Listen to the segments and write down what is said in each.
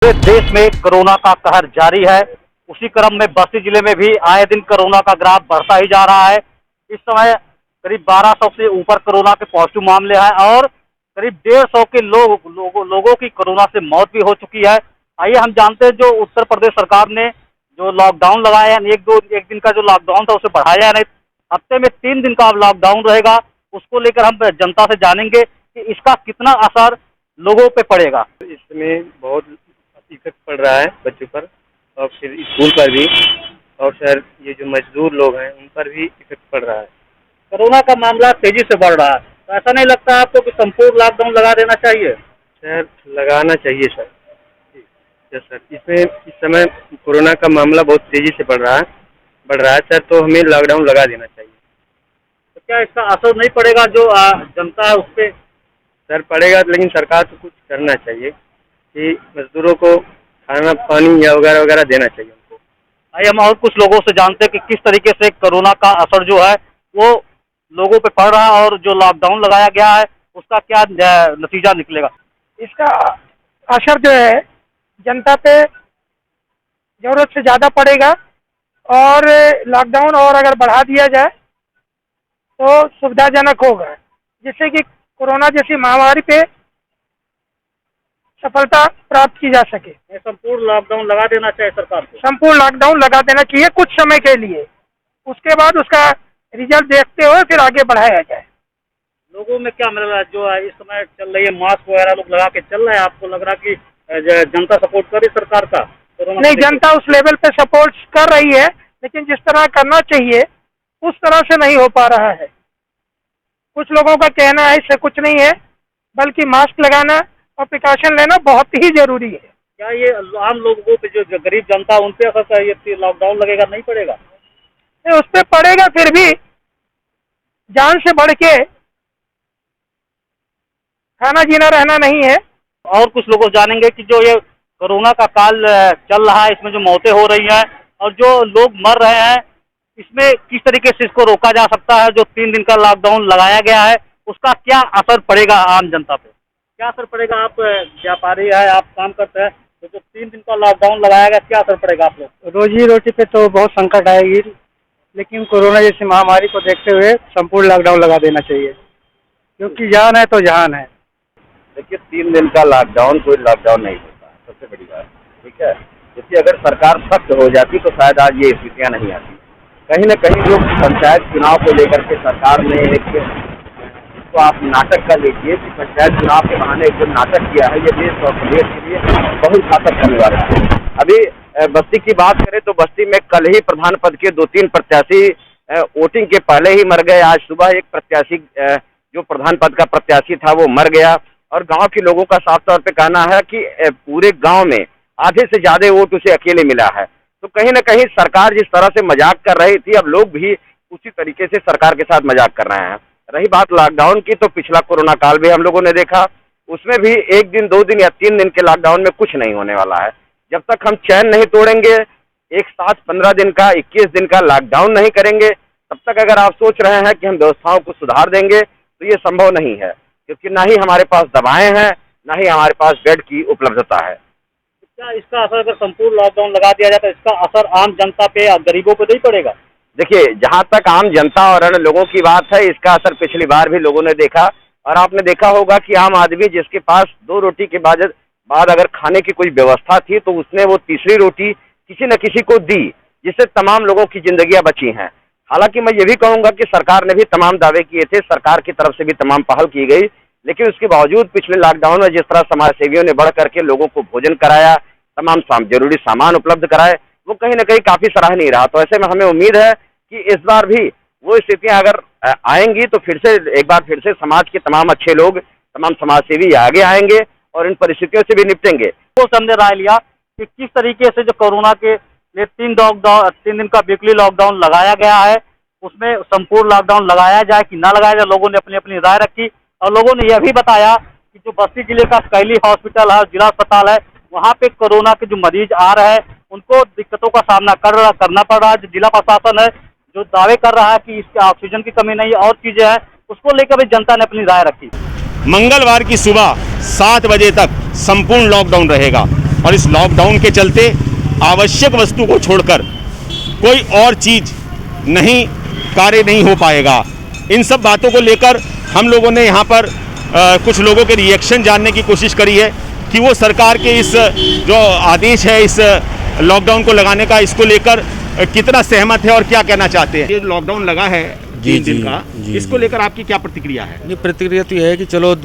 पूरे देश में कोरोना का कहर जारी है। उसी क्रम में बस्ती जिले में भी आए दिन कोरोना का ग्राफ बढ़ता ही जा रहा है। इस समय करीब 1200 से ऊपर कोरोना के पॉजिटिव मामले हैं और करीब 150 के लोगों की कोरोना से मौत भी हो चुकी है। आइए हम जानते हैं जो उत्तर प्रदेश सरकार ने जो लॉकडाउन लगाया है, एक दिन का जो लॉकडाउन था उसे बढ़ाया है, नहीं हफ्ते में 3 दिन का लॉकडाउन रहेगा। उसको लेकर हम जनता से जानेंगे कि इसका कितना असर लोगों पे पड़ेगा। इसमें बहुत इफेक्ट पड़ रहा है बच्चों पर और फिर स्कूल पर भी, और सर ये जो मजदूर लोग हैं उन पर भी इफेक्ट पड़ रहा है। कोरोना का मामला तेजी से बढ़ रहा है, तो ऐसा नहीं लगता आपको कि संपूर्ण लॉकडाउन लगा देना चाहिए? सर लगाना चाहिए सर। यस सर, इसमें इस समय कोरोना का मामला बहुत तेजी से बढ़ रहा है सर, तो हमें लॉकडाउन लगा देना चाहिए। तो क्या इसका असर नहीं पड़ेगा जो जनता है उस पर? सर पड़ेगा, लेकिन सरकार को कुछ करना चाहिए कि मजदूरों को खाना पानी या वगैरह वगैरह देना चाहिए उनको। आइए हम और कुछ लोगों से जानते हैं कि किस तरीके से कोरोना का असर जो है वो लोगों पे पड़ रहा है और जो लॉकडाउन लगाया गया है उसका क्या नतीजा निकलेगा। इसका असर जो है जनता पे जरूरत से ज़्यादा पड़ेगा और लॉकडाउन और अगर बढ़ा दिया जाए तो सुविधाजनक होगा, जिससे कि कोरोना जैसी महामारी पे सफलता प्राप्त की जा सके। संपूर्ण लॉकडाउन लगा देना चाहिए सरकार को। संपूर्ण लॉकडाउन लगा देना चाहिए कुछ समय के लिए, उसके बाद उसका रिजल्ट देखते हुए फिर आगे बढ़ाया जाए। लोगों में क्या मिल रहा है जो इस समय चल रही है, मास्क वगैरह लोग लगा के चल रहे हैं, आपको लग रहा है कि जनता सपोर्ट कर रही सरकार का? नहीं, जनता उस लेवल पे सपोर्ट कर रही है, लेकिन जिस तरह करना चाहिए उस तरह से नहीं हो पा रहा है। कुछ लोगों का कहना है इससे कुछ नहीं है, बल्कि मास्क लगाना और प्रिकॉशन लेना बहुत ही जरूरी है। क्या ये आम लोगों पे जो गरीब जनता उन पे असर ये लॉकडाउन लगेगा नहीं पड़ेगा? उस पर पड़ेगा, फिर भी जान से बढ़ के खाना जीना रहना नहीं है। और कुछ लोगों जानेंगे कि जो ये कोरोना का काल चल रहा है, इसमें जो मौतें हो रही हैं और जो लोग मर रहे हैं, इसमें किस तरीके से इसको रोका जा सकता है। जो 3 दिन का लॉकडाउन लगाया गया है उसका क्या असर पड़ेगा आम जनता पे? क्या असर पड़ेगा? आप व्यापारी है, आप काम करते हैं, तो जो 3 दिन का लॉकडाउन लगाया गया क्या असर पड़ेगा आप लोग? रोजी रोटी पे तो बहुत संकट आएगी, लेकिन कोरोना जैसी महामारी को देखते हुए संपूर्ण लॉकडाउन लगा देना चाहिए, क्योंकि जान है तो जहान है। देखिए 3 दिन का लॉकडाउन कोई लॉकडाउन नहीं होता, सबसे बड़ी बात, ठीक है। क्योंकि अगर सरकार सख्त हो जाती तो शायद आज ये स्थितियाँ नहीं आती। कहीं न कहीं जो पंचायत चुनाव को लेकर के सरकार ने एक, इसको आप नाटक कर लीजिए कि पंचायत चुनाव के बहाने एक जो नाटक किया है, ये देश और प्रदेश के लिए बहुत घातक करने वाला है। अभी बस्ती की बात करें तो बस्ती में कल ही प्रधान पद के 2-3 प्रत्याशी वोटिंग के पहले ही मर गए। आज सुबह एक प्रत्याशी जो प्रधान पद का प्रत्याशी था वो मर गया और गांव के लोगों का साफ तौर पे कहना है कि पूरे गांव में आधे से ज्यादा वोट उसे अकेले मिला है। तो कहीं न कहीं सरकार जिस तरह से मजाक कर रही थी, अब लोग भी उसी तरीके से सरकार के साथ मजाक कर रहे हैं। रही बात लॉकडाउन की, तो पिछला कोरोना काल भी हम लोगों ने देखा, उसमें भी 1 दिन 2 दिन या 3 दिन के लॉकडाउन में कुछ नहीं होने वाला है। जब तक हम चैन नहीं तोड़ेंगे, एक साथ 15 दिन का 21 दिन का लॉकडाउन नहीं करेंगे, तब तक अगर आप सोच रहे हैं कि हम व्यवस्थाओं को सुधार देंगे तो ये संभव नहीं है, क्योंकि ना ही हमारे पास दवाएं हैं, ना ही हमारे पास बेड की उपलब्धता है। क्या इसका असर अगर संपूर्ण लॉकडाउन लगा दिया जाए तो इसका असर आम जनता पे या गरीबों पे नहीं पड़ेगा? देखिए, जहां तक आम जनता और अन्य लोगों की बात है, इसका असर पिछली बार भी लोगों ने देखा और आपने देखा होगा कि आम आदमी जिसके पास 2 रोटी के बाद अगर खाने की कोई व्यवस्था थी तो उसने वो तीसरी रोटी किसी न किसी को दी, जिससे तमाम लोगों की जिंदगियां बची हैं। हालांकि मैं ये भी कहूंगा कि सरकार ने भी तमाम दावे किए थे, सरकार की तरफ से भी तमाम पहल की गई, लेकिन उसके बावजूद पिछले लॉकडाउन में जिस तरह समाज सेवियों ने बढ़ करके लोगों को भोजन कराया, तमाम जरूरी सामान उपलब्ध कराए, वो कहीं न कहीं काफी सराहनीय रहा। तो ऐसे में हमें उम्मीद है कि इस बार भी वो स्थितियां अगर आएंगी तो एक बार फिर से समाज के तमाम अच्छे लोग, तमाम समाज सेवी आगे आएंगे और इन परिस्थितियों से भी निपटेंगे। वो हमने राय लिया कि किस तरीके से जो कोरोना के लिए 3 दिन का वीकली लॉकडाउन लगाया गया है, उसमें संपूर्ण लॉकडाउन लगाया जाए कि ना लगाया जाए। लोगों ने अपनी अपनी राय रखी और लोगों ने यह भी बताया कि जो बस्ती जिले का कैली हॉस्पिटल है, जिला अस्पताल है, वहाँ पे कोरोना के जो मरीज आ रहे हैं उनको दिक्कतों का सामना करना पड़ रहा है। जो जिला प्रशासन है जो दावे कर रहा है कि इसके ऑक्सीजन की कमी नहीं और चीजें हैं, उसको लेकर भी जनता ने अपनी राय रखी। मंगलवार की सुबह 7 बजे तक संपूर्ण लॉकडाउन रहेगा। और इस लॉकडाउन के चलते आवश्यक वस्तु को छोड़कर कोई और चीज़ नहीं कार्य नहीं हो पाएगा। इन सब बातों को लेकर हम लोगों ने यहाँ पर कुछ लोगों के रिएक्शन जानने की कोशिश करी है कि वो सरकार के इस जो आदेश है इस लॉकडाउन को लगाने का, इसको लेकर कितना सहमत है और क्या कहना चाहते हैं। ये लॉकडाउन लगा है 3 दिन का, इसको लेकर आपकी क्या प्रतिक्रिया है? ये प्रतिक्रिया तो ये है कि चलो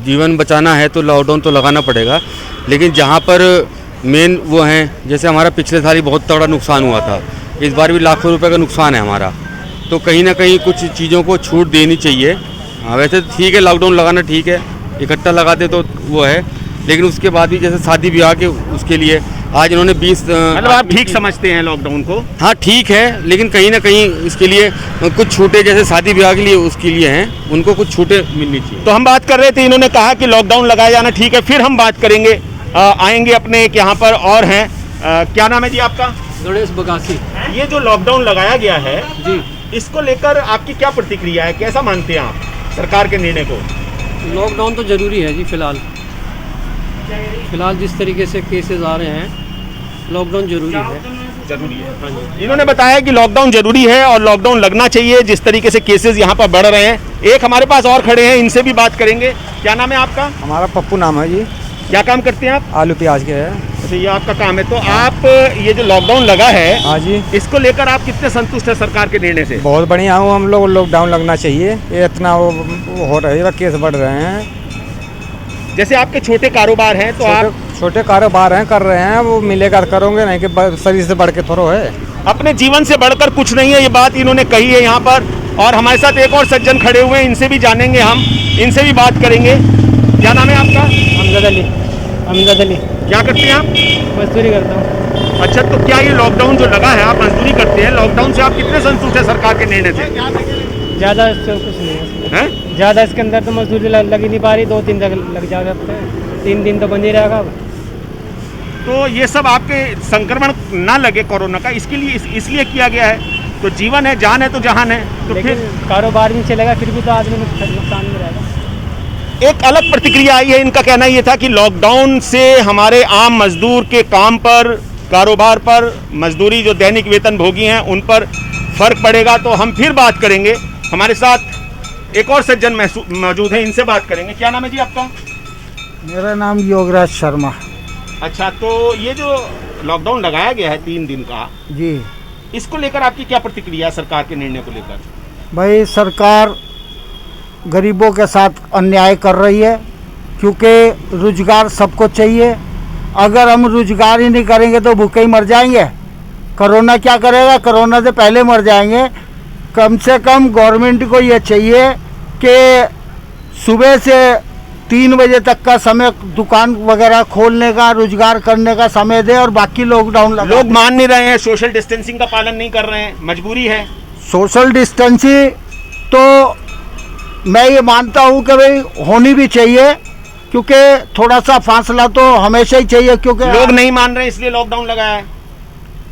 जीवन बचाना है तो लॉकडाउन तो लगाना पड़ेगा, लेकिन जहाँ पर मेन वो हैं, जैसे हमारा पिछले साल ही बहुत तगड़ा नुकसान हुआ था, इस बार भी लाखों रुपए का नुकसान है हमारा, तो कहीं ना कहीं कुछ चीज़ों को छूट देनी चाहिए। हाँ वैसे तो ठीक है, लॉकडाउन लगाना ठीक है, इकट्ठा लगाते तो वो है, लेकिन उसके बाद भी जैसे शादी ब्याह के उसके लिए आज इन्होंने 20 मतलब आप ठीक समझते हैं लॉकडाउन को? हाँ ठीक है, लेकिन कहीं ना कहीं इसके लिए कुछ छूटें जैसे शादी ब्याह के लिए उसके लिए हैं, उनको कुछ छूटें मिलनी चाहिए। तो हम बात कर रहे थे, इन्होंने कहा कि लॉकडाउन लगाया जाना ठीक है, फिर हम बात करेंगे। आएंगे अपने एक यहाँ पर और हैं, क्या नाम है जी आपका? गणेश बगासी। ये जो लॉकडाउन लगाया गया है जी, इसको लेकर आपकी क्या प्रतिक्रिया है, कैसा मानते हैं आप सरकार के निर्णय को? लॉकडाउन तो ज़रूरी है जी। फिलहाल जिस तरीके से केसेस आ रहे हैं, लॉकडाउन जरूरी है। इन्होंने बताया कि लॉकडाउन जरूरी है और लॉकडाउन लगना चाहिए जिस तरीके से केसेस यहाँ पर बढ़ रहे हैं। एक हमारे पास और खड़े हैं, इनसे भी बात करेंगे। क्या नाम है आपका? हमारा पप्पू नाम है जी। क्या काम करते हैं आप? आलू प्याज के है। अच्छा, ये आपका काम है। तो आप ये जो लॉकडाउन लगा है, हाँ जी, इसको लेकर आप कितने संतुष्ट है सरकार के निर्णय से? बहुत बढ़िया हूँ हम लोग। लॉकडाउन लगना चाहिए, ये इतना वो हो रहा है, केस बढ़ रहे हैं। जैसे आपके छोटे कारोबार हैं तो आप छोटे कारोबार हैं, कर रहे हैं, वो मिलेगा करोगे, नहीं कि शरीर से बढ़ के थोड़ा है। अपने जीवन से बढ़कर कुछ नहीं है, ये बात इन्होंने कही है यहाँ पर। और हमारे साथ एक और सज्जन खड़े हुए हैं, इनसे भी जानेंगे, हम इनसे भी बात करेंगे। क्या नाम है आपका? अमजद अली। अमजद अली। क्या करते हैं आप? मजदूरी करता हूँ। अच्छा, तो क्या ये लॉकडाउन जो लगा है, आप मजदूरी करते हैं, लॉकडाउन से आप कितने संतुष्ट है सरकार के निर्णय से? ज़्यादा कुछ नहीं है, ज़्यादा इसके अंदर तो मजदूरी लग ही नहीं पा रही। 2-3 दिन लग जाएगा, 3 दिन तो बंद ही रहेगा। तो ये सब आपके संक्रमण ना लगे कोरोना का, इसके लिए इसलिए किया गया है। तो जीवन है, जान है तो जहान है, तो लेकिन फिर कारोबार नहीं चलेगा, फिर भी तो आदमी नुकसान में रहेगा। एक अलग प्रतिक्रिया आई है। इनका कहना ये था कि लॉकडाउन से हमारे आम मजदूर के काम पर, कारोबार पर, मजदूरी जो दैनिक वेतन भोगी हैं उन पर फर्क पड़ेगा। तो हम फिर बात करेंगे। हमारे साथ एक और सज्जन मौजूद है, इनसे बात करेंगे। क्या नाम है जी आपका? मेरा नाम योगराज शर्मा। अच्छा, तो ये जो लॉकडाउन लगाया गया है 3 दिन का जी, इसको लेकर आपकी क्या प्रतिक्रिया है सरकार के निर्णय को लेकर? भाई सरकार गरीबों के साथ अन्याय कर रही है, क्योंकि रोजगार सबको चाहिए। अगर हम रोजगार ही नहीं करेंगे तो भूखे ही मर जाएंगे। कोरोना क्या करेगा? कोरोना से पहले मर जाएंगे। कम से कम गवर्नमेंट को ये चाहिए कि सुबह से 3 बजे तक का समय दुकान वगैरह खोलने का, रोजगार करने का समय दे, और बाकी लॉकडाउन लगा। लोग मान नहीं रहे हैं, सोशल डिस्टेंसिंग का पालन नहीं कर रहे हैं, मजबूरी है। सोशल डिस्टेंसिंग तो मैं ये मानता हूँ कि भाई होनी भी चाहिए, क्योंकि थोड़ा सा फासला तो हमेशा ही चाहिए। क्योंकि लोग नहीं मान रहे इसलिए लॉकडाउन लगाया है।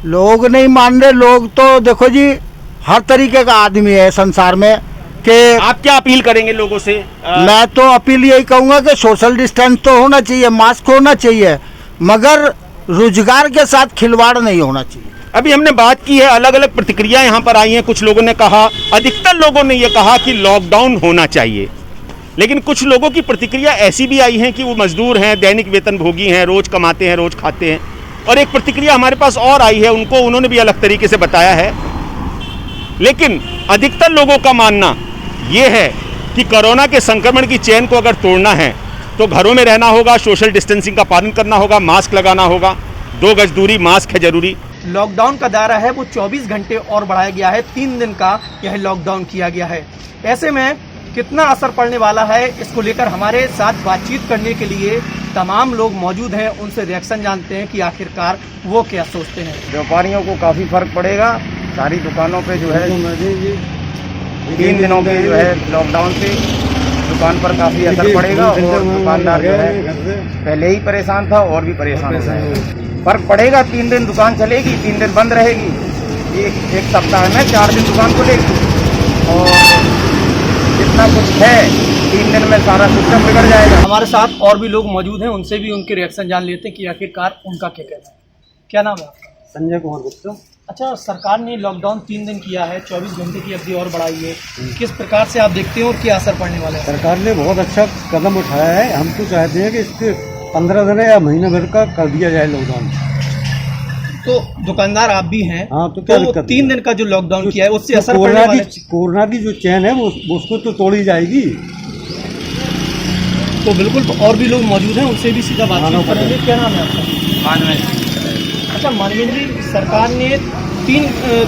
लोग नहीं मान रहे, लोग तो देखो जी हर तरीके का आदमी है संसार में। कि आप क्या अपील करेंगे लोगों से? मैं तो अपील यही कहूँगा कि सोशल डिस्टेंस तो होना चाहिए, मास्क होना चाहिए, मगर रोजगार के साथ खिलवाड़ नहीं होना चाहिए। अभी हमने बात की है, अलग अलग प्रतिक्रिया यहाँ पर आई हैं। कुछ लोगों ने कहा, अधिकतर लोगों ने ये कहा कि लॉकडाउन होना चाहिए, लेकिन कुछ लोगों की प्रतिक्रिया ऐसी भी आई है कि वो मजदूर हैं, दैनिक वेतन भोगी हैं, रोज कमाते हैं, रोज खाते हैं। और एक प्रतिक्रिया हमारे पास और आई है, उन्होंने भी अलग तरीके से बताया है। लेकिन अधिकतर लोगों का मानना ये है कि कोरोना के संक्रमण की चेन को अगर तोड़ना है तो घरों में रहना होगा, सोशल डिस्टेंसिंग का पालन करना होगा, मास्क लगाना होगा, 2 गज दूरी, मास्क है जरूरी। लॉकडाउन का दायरा है वो 24 घंटे और बढ़ाया गया है। 3 दिन का यह लॉकडाउन किया गया है। ऐसे में कितना असर पड़ने वाला है, इसको लेकर हमारे साथ बातचीत करने के लिए तमाम लोग मौजूद हैं। उनसे रिएक्शन जानते हैं कि आखिरकार वो क्या सोचते हैं। व्यापारियों को काफ़ी फर्क पड़ेगा। सारी दुकानों पे जो है 3 दिनों के जो है लॉकडाउन से दुकान पर काफ़ी असर पड़ेगा, और दुकानदार जो है पहले ही परेशान था और भी परेशान हो जाएगा। फर्क पड़ेगा। 3 दिन दुकान चलेगी, 3 दिन बंद रहेगी। एक सप्ताह में 4 दिन दुकान खुलेगी, और जितना कुछ है 3 दिन में सारा सिस्टम बिगड़ जाएगा। हमारे साथ और भी लोग मौजूद हैं, उनसे भी उनके रिएक्शन जान लेते हैं कि आखिरकार उनका क्या कहना है। क्या नाम है आपका? संजय कुमार गुप्ता। अच्छा, सरकार ने लॉकडाउन 3 दिन किया है, 24 घंटे की अवधि और बढ़ाई है, किस प्रकार से आप देखते हैं और क्या असर पड़ने वाला है? सरकार ने बहुत अच्छा कदम उठाया है। हम तो चाहते हैं कि इसके 15 दिन या महीने भर का कर दिया जाए लॉकडाउन। तो दुकानदार आप भी हैं, हाँ, तो क्या दिक्कत 3 दिन का जो लॉकडाउन किया है उससे असर पड़ने वाला है? कोरोना की जो चैन है वो उसको तो तोड़ी जाएगी। तो बिल्कुल और भी लोग मौजूद हैं, उनसे भी सीधा बातचीत करेंगे। क्या नाम है आपका? अच्छा मानवेंद्र जी, सरकार ने 3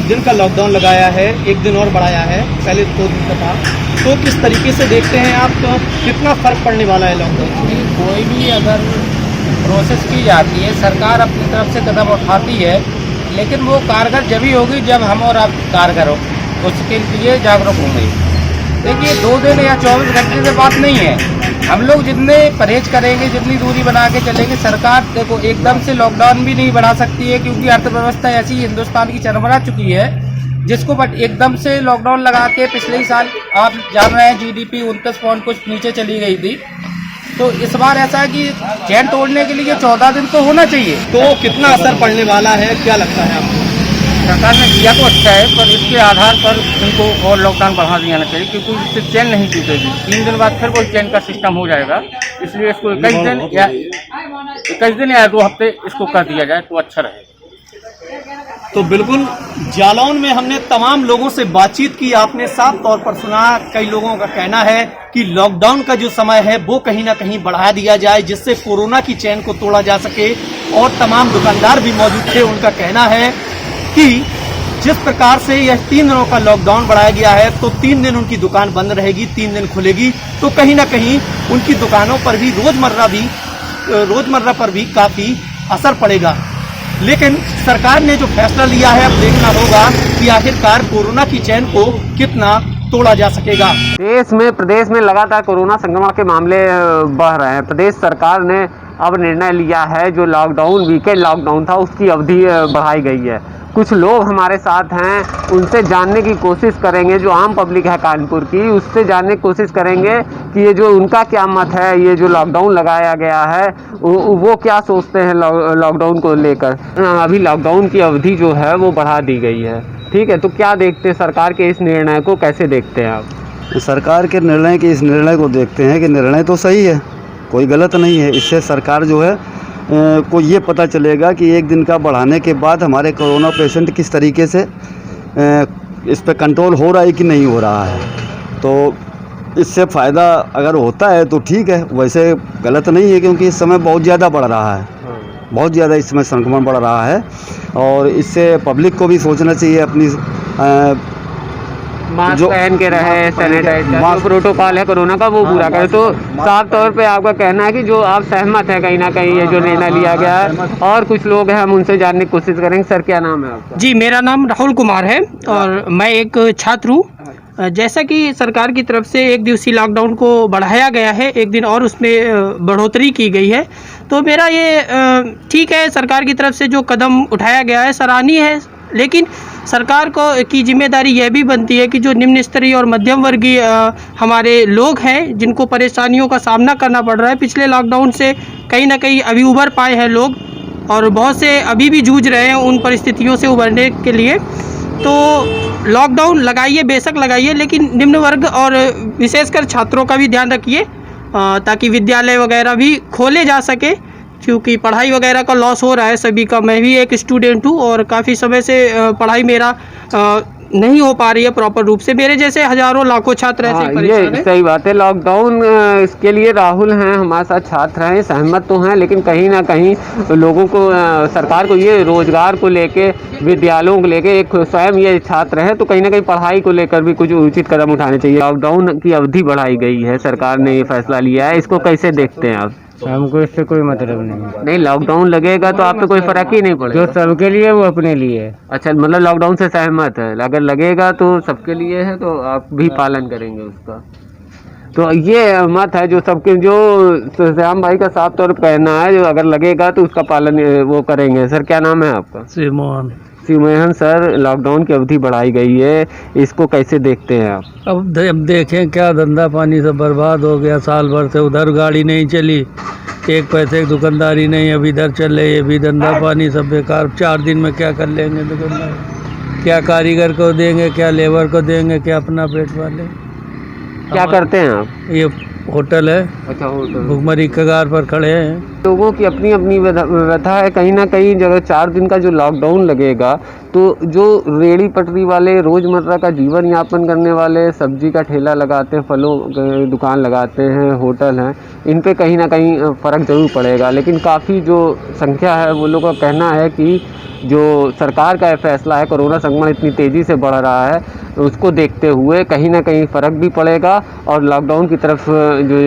दिन का लॉकडाउन लगाया है, 1 दिन और बढ़ाया है, पहले 2 दिन का था, तो किस तरीके से देखते हैं आप, कितना फर्क पड़ने वाला है लॉकडाउन? कोई भी अगर प्रोसेस की जाती है, सरकार अपनी तरफ से कदम उठाती है, लेकिन वो कारगर जब ही होगी जब हम और आप कारगर हो, उसके लिए जागरूक होंगे। देखिए 2 दिन या 24 घंटे से बात नहीं है, हम लोग जितने परहेज करेंगे, जितनी दूरी बना के चलेंगे, सरकार देखो एकदम से लॉकडाउन भी नहीं बढ़ा सकती है, क्योंकि अर्थव्यवस्था ऐसी हिंदुस्तान की चरमरा चुकी है, जिसको बट एकदम से लॉकडाउन लगा के पिछले ही साल आप जान रहे हैं GDP 29 पॉइंट कुछ नीचे चली गई थी। तो इस बार ऐसा है कि चैन तोड़ने के लिए 14 दिन तो होना चाहिए। तो कितना असर पड़ने वाला है, क्या लगता है आपको? सरकार ने किया तो अच्छा है, पर इसके आधार पर इनको और लॉकडाउन बढ़ा देना चाहिए, क्योंकि इससे चैन नहीं टूटेगी। 3 दिन बाद फिर वो चैन का सिस्टम हो जाएगा, इसलिए इसको 21 दिन या 2 हफ्ते इसको कर दिया जाए तो अच्छा रहेगा। तो बिल्कुल जालौन में हमने तमाम लोगों से बातचीत की, आपने साफ तौर पर सुना। कई लोगों का कहना है कि लॉकडाउन का जो समय है वो कहीं ना कहीं बढ़ा दिया जाए, जिससे कोरोना की चैन को तोड़ा जा सके। और तमाम दुकानदार भी मौजूद थे, उनका कहना है कि जिस प्रकार से यह 3 दिनों का लॉकडाउन बढ़ाया गया है, तो 3 दिन उनकी दुकान बंद रहेगी, 3 दिन खुलेगी, तो कहीं ना कहीं उनकी दुकानों पर भी रोजमर्रा पर भी काफी असर पड़ेगा। लेकिन सरकार ने जो फैसला लिया है, अब देखना होगा कि आखिरकार कोरोना की चैन को कितना तोड़ा जा सकेगा। प्रदेश में लगातार कोरोना संक्रमण के मामले बढ़ रहे हैं। प्रदेश सरकार ने अब निर्णय लिया है, जो लॉकडाउन वीकेंड लॉकडाउन था उसकी अवधि बढ़ाई गई है। कुछ लोग हमारे साथ हैं, उनसे जानने की कोशिश करेंगे, जो आम पब्लिक है कानपुर की, उससे जानने की कोशिश करेंगे कि ये जो उनका क्या मत है, ये जो लॉकडाउन लगाया गया है वो क्या सोचते हैं लॉकडाउन को लेकर। अभी लॉकडाउन की अवधि जो है वो बढ़ा दी गई है, ठीक है। तो क्या देखते हैं सरकार के इस निर्णय को, कैसे देखते हैं आप? सरकार के निर्णय के इस निर्णय को देखते हैं कि निर्णय तो सही है, कोई गलत नहीं है। इससे सरकार जो है को ये पता चलेगा कि 1 दिन का बढ़ाने के बाद हमारे कोरोना पेशेंट किस तरीके से इस पे कंट्रोल हो रहा है कि नहीं हो रहा है। तो इससे फ़ायदा अगर होता है तो ठीक है, वैसे गलत नहीं है, क्योंकि इस समय बहुत ज़्यादा बढ़ रहा है, बहुत ज़्यादा इस समय संक्रमण बढ़ रहा है। और इससे पब्लिक को भी सोचना चाहिए, अपनी मास्क पहन के रहे, सैनिटाइजर जो प्रोटोकॉल है कोरोना का वो पूरा करे। तो साफ तौर पे आपका कहना है कि जो आप सहमत है कहीं ना कहीं ये जो निर्णय लिया गया है। और कुछ लोग हैं, हम उनसे जानने की कोशिश करेंगे। सर क्या नाम है आपका? जी, मेरा नाम राहुल कुमार है और मैं एक छात्र हूँ। जैसा कि सरकार की तरफ से 1 दिवसीय लॉकडाउन को बढ़ाया गया है, 1 दिन और उसमें बढ़ोतरी की गई है, तो मेरा ये ठीक है, सरकार की तरफ से जो कदम उठाया गया है सराहनीय है। लेकिन सरकार को की जिम्मेदारी यह भी बनती है कि जो निम्न स्तरीय और मध्यम वर्गीय हमारे लोग हैं, जिनको परेशानियों का सामना करना पड़ रहा है पिछले लॉकडाउन से, कहीं ना कहीं अभी उभर पाए हैं लोग, और बहुत से अभी भी जूझ रहे हैं उन परिस्थितियों से उभरने के लिए। तो लॉकडाउन लगाइए, बेशक लगाइए, लेकिन निम्न वर्ग और विशेषकर छात्रों का भी ध्यान रखिए, ताकि विद्यालय वगैरह भी खोले जा सके, क्योंकि पढ़ाई वगैरह का लॉस हो रहा है सभी का। मैं भी एक स्टूडेंट हूँ और काफ़ी समय से पढ़ाई मेरा नहीं हो पा रही है प्रॉपर रूप से। मेरे जैसे हजारों लाखों छात्र ऐसे परेशान हैं। ये सही बात है। लॉकडाउन इसके लिए राहुल हैं, हमारे साथ छात्र हैं, सहमत तो हैं, लेकिन कहीं ना कहीं लोगों को, सरकार को ये रोजगार को लेके, विद्यालयों को लेके, एक स्वयं ये छात्र है तो कहीं ना कहीं पढ़ाई को लेकर भी कुछ उचित कदम उठाने चाहिए। लॉकडाउन की अवधि बढ़ाई गई है, सरकार ने ये फैसला लिया है, इसको कैसे देखते हैं आप? हमको इससे कोई मतलब नहीं, लॉकडाउन लगेगा तो आप पे कोई फर्क ही नहीं पड़ेगा। जो सबके लिए वो अपने लिए। अच्छा, मतलब लॉकडाउन से सहमत है, अगर लगेगा तो सबके लिए है तो आप भी पालन करेंगे उसका। तो ये मत है जो सबके, जो श्याम भाई का साफ तौर पर कहना है, जो अगर लगेगा तो उसका पालन वो करेंगे। सर क्या नाम है आपका? श्री मोहन। सिमोहन सर, लॉकडाउन की अवधि बढ़ाई गई है, इसको कैसे देखते हैं आप? अब देखें क्या, धंधा पानी सब बर्बाद हो गया। साल भर से उधर गाड़ी नहीं चली, एक पैसे की दुकानदारी नहीं, अब इधर चल रही है भी धंधा पानी सब बेकार। 4 दिन में क्या कर लेंगे दुकानदार, क्या कारीगर को देंगे, क्या लेबर को देंगे, क्या अपना पेट पाले। क्या करते हैं आप? ये होटल है। अच्छा, होटल। भुखमरी कगार पर खड़े हैं। लोगों की अपनी अपनी व्यथा है। कहीं ना कहीं अगर 4 दिन का जो लॉकडाउन लगेगा तो जो रेड़ी पटरी वाले, रोज़मर्रा का जीवन यापन करने वाले, सब्जी का ठेला लगाते हैं, फलों की दुकान लगाते हैं, होटल हैं, इन पे कहीं ना कहीं फ़र्क ज़रूर पड़ेगा। लेकिन काफ़ी जो संख्या है वो लोगों का कहना है कि जो सरकार का फैसला है, कोरोना संक्रमण इतनी तेज़ी से बढ़ रहा है, उसको देखते हुए कहीं ना कहीं फ़र्क भी पड़ेगा और लॉकडाउन की तरफ जो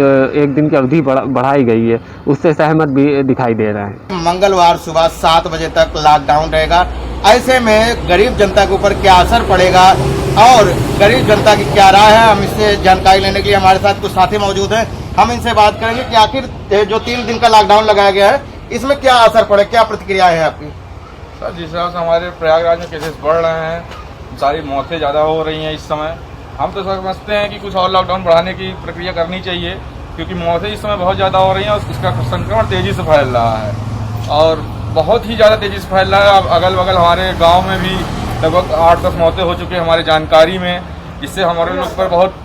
1 दिन की अवधि बढ़ाई गई है उससे सहमत भी दिखाई दे रहा है। मंगलवार सुबह 7 बजे तक लॉकडाउन रहेगा। ऐसे में गरीब जनता के ऊपर क्या असर पड़ेगा और गरीब जनता की क्या राय है, हम इससे जानकारी लेने के लिए हमारे साथ कुछ साथी मौजूद हैं। हम इनसे बात करेंगे कि आखिर जो 3 दिन का लॉकडाउन लगाया गया है इसमें क्या असर पड़े, क्या प्रतिक्रियाएं हैं आपकी? सर, जिस हिसाब से हमारे प्रयागराज में केसेस बढ़ रहे हैं, सारी मौतें ज़्यादा हो रही हैं इस समय, हम तो समझते हैं कि कुछ और लॉकडाउन बढ़ाने की प्रक्रिया करनी चाहिए, क्योंकि मौतें इस समय बहुत ज़्यादा हो रही हैं और उसका संक्रमण तेज़ी से फैल रहा है और बहुत ही ज़्यादा तेज़ी से फैल रहा है। अब अगल बगल हमारे गांव में भी लगभग 8-10 मौतें हो चुकी हैं हमारी जानकारी में, जिससे हमारे लोग पर बहुत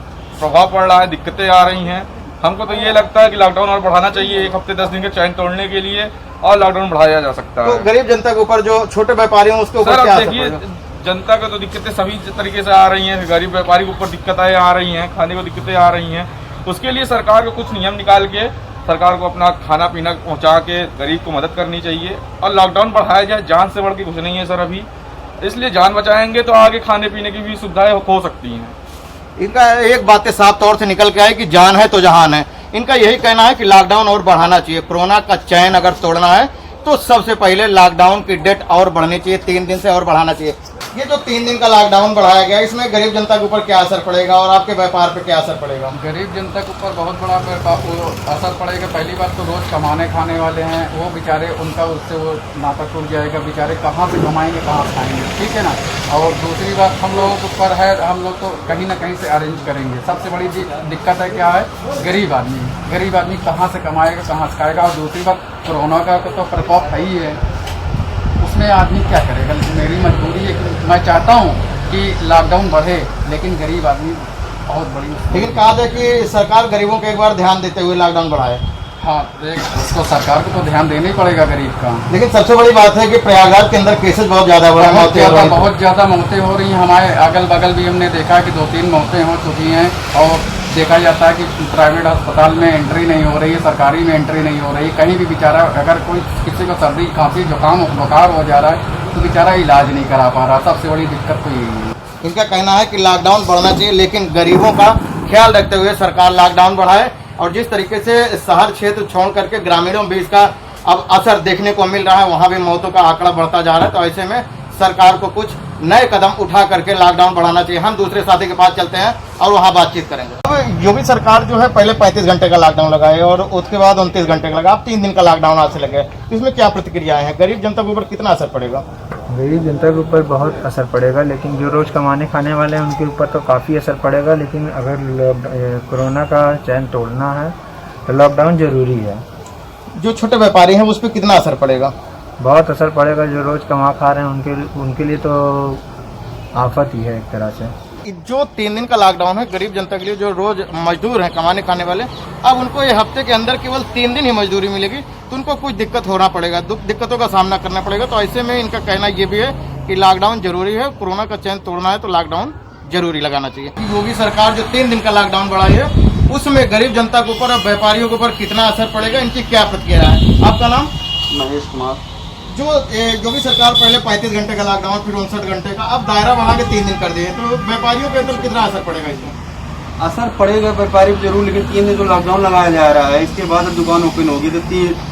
प्रभाव पड़ रहा है, दिक्कतें आ रही हैं। हमको तो ये लगता है कि लॉकडाउन और बढ़ाना चाहिए, 1 हफ्ते 10 दिन के चैन तोड़ने के लिए, और लॉकडाउन बढ़ाया जा सकता है। तो गरीब जनता के ऊपर, जो छोटे व्यापारी हैं, उसके ऊपर क्या असर पड़ेगा? जनता को तो दिक्कतें सभी तरीके से आ रही हैं। गरीब व्यापारी के ऊपर दिक्कतें आ रही हैं, खाने को दिक्कतें आ रही हैं। उसके लिए सरकार को कुछ नियम निकाल के सरकार को अपना खाना पीना पहुंचा के गरीब को मदद करनी चाहिए और लॉकडाउन बढ़ाया जाए। जान से बढ़ के कुछ नहीं है सर अभी, इसलिए जान बचाएंगे तो आगे खाने पीने की भी सुविधाएं हो सकती हैं। इनका एक बात साफ तौर से निकल के आए कि जान है तो जहान है। इनका यही कहना है कि लॉकडाउन और बढ़ाना चाहिए। कोरोना का चैन अगर तोड़ना है तो सबसे पहले लॉकडाउन की डेट और बढ़नी चाहिए, 3 दिन से और बढ़ाना चाहिए। ये जो 3 दिन का लॉकडाउन बढ़ाया गया, इसमें गरीब जनता के ऊपर क्या असर पड़ेगा और आपके व्यापार पे क्या असर पड़ेगा? गरीब जनता के ऊपर बहुत बड़ा असर पड़ेगा। पहली बात तो रोज कमाने खाने वाले हैं, वो बेचारे, उनका उससे वो नाता टूट जाएगा। बेचारे कहाँ से कमाएंगे, कहाँ से खाएंगे, ठीक है ना। और दूसरी बात हम लोगों के ऊपर है, हम लोग तो कहीं ना कहीं से अरेंज करेंगे। सबसे बड़ी दिक्कत है क्या है, गरीब आदमी कहाँ से कमाएगा, कहाँ से खाएगा। और दूसरी बात, कोरोना का तो प्रकोप है ही है, उसमें आदमी क्या करेगा। मेरी मजबूरी है कि मैं चाहता हूँ कि लॉकडाउन बढ़े, लेकिन गरीब आदमी बहुत बड़ी। लेकिन कहा जाए कि सरकार गरीबों को एक बार ध्यान देते हुए लॉकडाउन बढ़ाए। हाँ, उसको सरकार को तो ध्यान देना ही पड़ेगा गरीब का। लेकिन सबसे बड़ी बात है कि प्रयागराज के अंदर केसेस बहुत ज़्यादा बढ़ रहे हैं, बहुत ज़्यादा मौतें हो रही हैं। हमारे अगल बगल भी हमने देखा कि 2-3 मौतें हो चुकी हैं। और देखा जाता है कि प्राइवेट अस्पताल में एंट्री नहीं हो रही है, सरकारी में एंट्री नहीं हो रही। कहीं भी बेचारा, अगर कोई किसी को सर्दी खांसी जुकाम बुखार हो जा रहा है तो बेचारा इलाज नहीं करा पा रहा। सबसे बड़ी दिक्कत तो यही है। इनका कहना है कि लॉकडाउन बढ़ना चाहिए, लेकिन गरीबों का ख्याल रखते हुए सरकार लॉकडाउन बढ़ाए। और जिस तरीके से शहर क्षेत्र छोड़ करके ग्रामीणों में इसका अब असर देखने को मिल रहा है, वहाँ भी मौतों का आंकड़ा बढ़ता जा रहा है। तो ऐसे में सरकार को कुछ नए कदम उठा करके लॉकडाउन बढ़ाना चाहिए। हम दूसरे साथी के पास चलते हैं और वहाँ बातचीत करेंगे। अब योगी सरकार जो है पहले 35 घंटे का लॉकडाउन लगाए और उसके बाद 29 घंटे का लगा, अब 3 दिन का लॉकडाउन आज से लगे। इसमें क्या प्रतिक्रियाएं हैं? गरीब जनता के ऊपर कितना असर पड़ेगा? गरीब जनता के ऊपर बहुत असर पड़ेगा, लेकिन जो रोज़ कमाने खाने वाले हैं उनके ऊपर तो काफ़ी असर पड़ेगा। लेकिन अगर कोरोना का चैन तोड़ना है तो लॉकडाउन ज़रूरी है। जो छोटे व्यापारी हैं उस पर कितना असर पड़ेगा? बहुत असर पड़ेगा। जो रोज़ कमा खा रहे हैं उनके लिए तो आफत ही है एक तरह से। जो 3 दिन का लॉकडाउन है गरीब जनता के लिए, जो रोज मजदूर हैं कमाने खाने वाले, अब उनको ये हफ्ते के अंदर केवल 3 दिन ही मजदूरी मिलेगी, तो उनको कुछ दिक्कत होना पड़ेगा, दिक्कतों का सामना करना पड़ेगा। तो ऐसे में इनका कहना ये भी है कि लॉकडाउन जरूरी है। कोरोना का चैन तोड़ना है तो लॉकडाउन जरूरी लगाना चाहिए। योगी सरकार जो 3 दिन का लॉकडाउन बढ़ाई है उसमें गरीब जनता के ऊपर और व्यापारियों के ऊपर कितना असर पड़ेगा, इनकी क्या प्रतिक्रिया है? आपका नाम? महेश कुमार। जो योगी सरकार पहले 35 घंटे का लॉकडाउन, फिर 59 घंटे का, अब दायरा बढ़ा के 3 दिन कर दिए, तो व्यापारियों के अंदर कितना असर पड़ेगा इसमें? असर पड़ेगा व्यापारी को जरूर, लेकिन 3 दिन जो लॉकडाउन लगाया जा रहा है इसके बाद दुकान ओपन होगी तो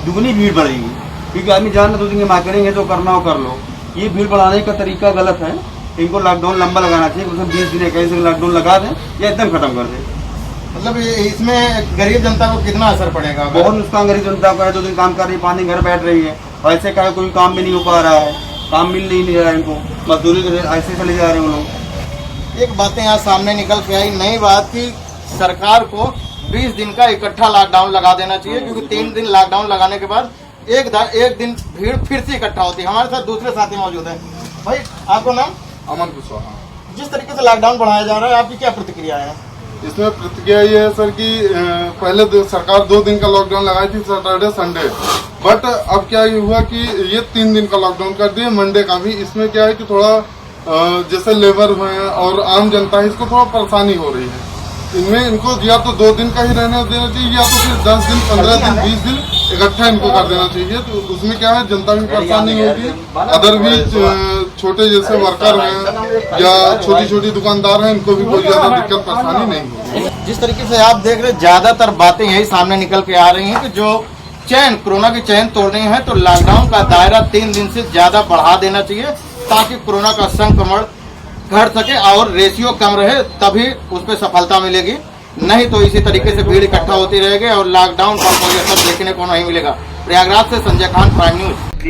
दुगनी भीड़ बढ़ेगी, क्योंकि आदमी जान 2 दिन जमा करेंगे जो करना हो कर लो। ये भीड़ बढ़ाने का तरीका गलत है। इनको लॉकडाउन लंबा लगाना चाहिए, उसमें 20 दिन कैसे लॉकडाउन लगा दें या एकदम खत्म कर दें। मतलब इसमें गरीब जनता को कितना असर पड़ेगा? बहुत नुकसान गरीब जनता को है। 2 दिन काम कर रही है, 5 दिन घर बैठ रही है, ऐसे का कोई काम भी नहीं हो पा रहा है। काम मिल नहीं रहा है इनको, मजदूरी के ऐसे चले जा रहे हैं वो लोग। एक बातें यहाँ सामने निकल के आई, नई बात की सरकार को 20 दिन का इकट्ठा लॉकडाउन लगा देना चाहिए, क्योंकि 3 दिन लॉकडाउन लगाने के बाद एक दिन भीड़ फिर से इकट्ठा होती है। हमारे साथ दूसरे साथी मौजूद हैं। भाई आपको नाम? अमन कुशवाहा। जिस तरीके से लॉकडाउन बढ़ाया जा रहा है, आपकी क्या प्रतिक्रिया है? इसमें प्रतिक्रिया ये है सर कि पहले सरकार 2 दिन का लॉकडाउन लगाई थी, सैटरडे संडे, बट अब क्या ये हुआ कि ये 3 दिन का लॉकडाउन कर दिए, मंडे का भी। इसमें क्या है कि थोड़ा जैसे लेबर हुए हैं और आम जनता है, इसको थोड़ा परेशानी हो रही है। इनमें इनको या तो 2 दिन का ही रहने देना चाहिए, या तो फिर 10 दिन, 15 दिन, 20 दिन इकट्ठा इनको कर देना चाहिए। तो उसमें क्या है, जनता भी परेशानी होगी, अदर भी छोटे जैसे वर्कर हैं या छोटी छोटी दुकानदार हैं, इनको भी कोई ज्यादा दिक्कत परेशानी नहीं होगी। जिस तरीके से आप देख रहे, ज्यादातर बातें यही सामने निकल के आ रही हैं कि जो कोरोना की चैन तोड़नी है तो लॉकडाउन का दायरा 3 दिन से ज्यादा बढ़ा देना चाहिए, ताकि कोरोना का संक्रमण घट सके और रेशियो कम रहे, तभी उस पर सफलता मिलेगी। नहीं तो इसी तरीके से भीड़ इकट्ठा होती रहेगी और लॉकडाउन का कोई असर देखने को नहीं मिलेगा। प्रयागराज से संजय खान, प्राइम न्यूज।